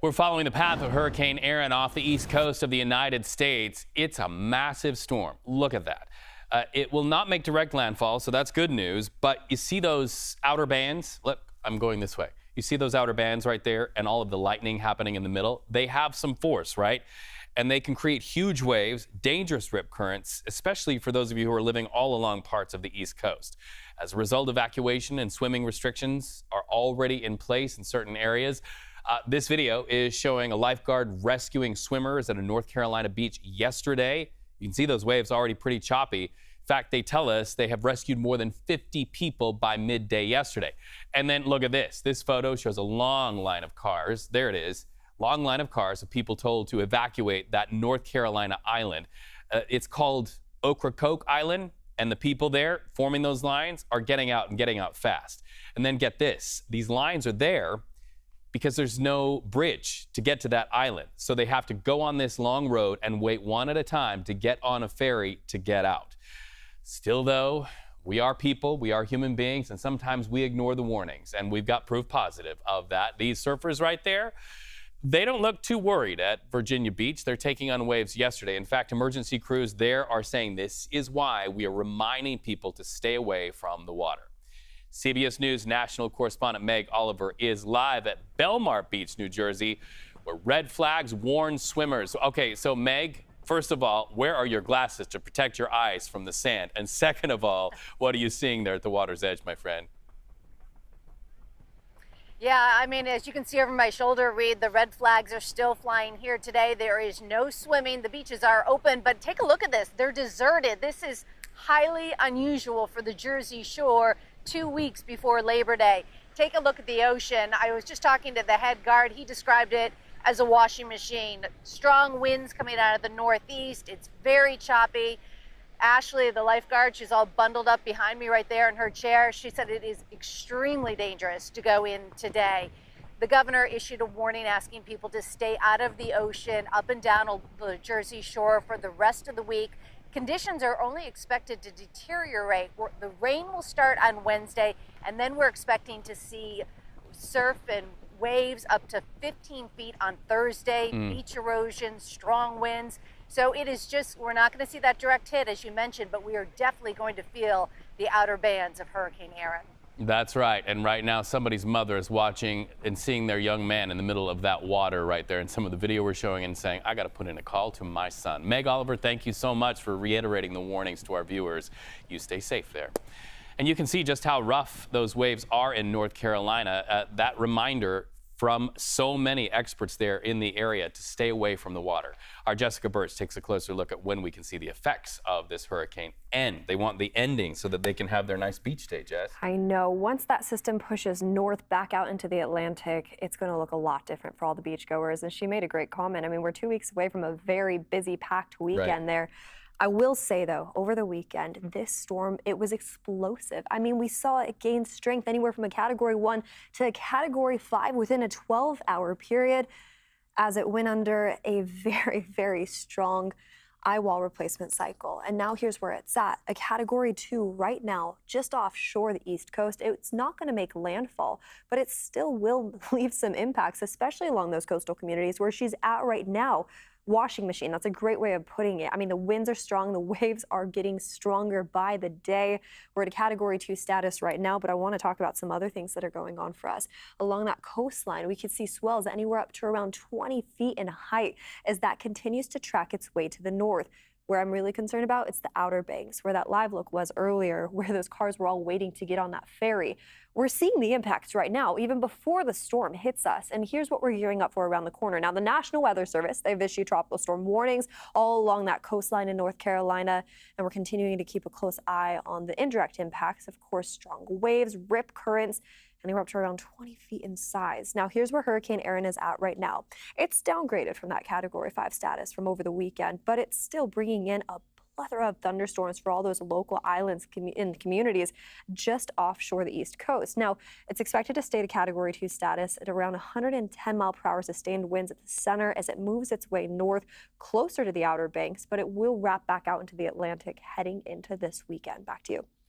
We're following the path of Hurricane Erin off the east coast of the United States. It's a massive storm. Look at that. It will not make direct landfall, so that's good news. But you see those outer bands? Look, I'm going this way. You see those outer bands right there and all of the lightning happening in the middle? They have some force, right? And they can create huge waves, dangerous rip currents, especially for those of you who are living all along parts of the East Coast. As a result, evacuation and swimming restrictions are already in place in certain areas. This video is showing a lifeguard rescuing swimmers at a North Carolina beach yesterday. You can see those waves already pretty choppy. In fact, they tell us they have rescued more than 50 people by midday yesterday. And then look at this. This photo shows a long line of cars. There it is. Long line of cars of people told to evacuate that North Carolina island. It's called Ocracoke Island, and the people there forming those lines are getting out and getting out fast. And then get this. These lines are there because there's no bridge to get to that island. So they have to go on this long road and wait one at a time to get on a ferry to get out. Still though, we are people, we are human beings, and sometimes we ignore the warnings, and we've got proof positive of that. These surfers right there, they don't look too worried at Virginia Beach. They're taking on waves yesterday. In fact, emergency crews there are saying this is why we are reminding people to stay away from the water. CBS News national correspondent Meg Oliver is live at Belmar Beach, New Jersey, where red flags warn swimmers. Okay, so Meg, first of all, where are your glasses to protect your eyes from the sand? And second of all, what are you seeing there at the water's edge, my friend? Yeah, I mean, as you can see over my shoulder, Reed, the red flags are still flying here today. There is no swimming. The beaches are open, but take a look at this. They're deserted. This is highly unusual for the Jersey Shore 2 weeks before Labor Day. Take a look at the ocean. I was just talking to the head guard. He described it as a washing machine. Strong winds coming out of the northeast. It's very choppy. Ashley, the lifeguard, she's all bundled up behind me right there in her chair. She said it is extremely dangerous to go in today. The governor issued a warning asking people to stay out of the ocean up and down the Jersey Shore for the rest of the week. Conditions are only expected to deteriorate. The rain will start on Wednesday, and then we're expecting to see surf and waves up to 15 feet on Thursday, beach erosion, strong winds. So it is just, we're not going to see that direct hit, as you mentioned, but we are definitely going to feel the outer bands of Hurricane Erin. That's right. And right now, somebody's mother is watching and seeing their young man in the middle of that water right there. And some of the video we're showing and saying, I got to put in a call to my son. Meg Oliver, thank you so much for reiterating the warnings to our viewers. You stay safe there. And you can see just how rough those waves are in North Carolina. That reminder from so many experts there in the area to stay away from the water. Our Jessica Burch takes a closer look at when we can see the effects of this hurricane end. They want the ending so that they can have their nice beach day, Jess. I know. Once that system pushes north back out into the Atlantic, it's going to look a lot different for all the beachgoers. And she made a great comment. I mean, we're 2 weeks away from a very busy, packed weekend there. I will say, though, over the weekend, this storm, it was explosive. I mean, we saw it gain strength anywhere from a Category 1 to a Category 5 within a 12-hour period as it went under a very, very strong eye wall replacement cycle. And now here's where it's at. A Category 2 right now, just offshore the East Coast. It's not going to make landfall, but it still will leave some impacts, especially along those coastal communities where she's at right now. Washing machine, that's a great way of putting it. I mean, the winds are strong, the waves are getting stronger by the day. We're at a Category 2 status right now, but I want to talk about some other things that are going on for us. Along that coastline, we could see swells anywhere up to around 20 feet in height as that continues to track its way to the north. Where I'm really concerned about, it's the Outer Banks, where that live look was earlier, where those cars were all waiting to get on that ferry. We're seeing the impacts right now, even before the storm hits us. And here's what we're gearing up for around the corner. Now, the National Weather Service, they've issued tropical storm warnings all along that coastline in North Carolina. And we're continuing to keep a close eye on the indirect impacts. Of course, strong waves, rip currents, and they were up to around 20 feet in size. Now, here's where Hurricane Erin is at right now. It's downgraded from that Category 5 status from over the weekend, but it's still bringing in a plethora of thunderstorms for all those local islands in communities just offshore the East Coast. Now, it's expected to stay at a Category 2 status at around 110 mile per hour sustained winds at the center as it moves its way north closer to the Outer Banks, but it will wrap back out into the Atlantic heading into this weekend. Back to you.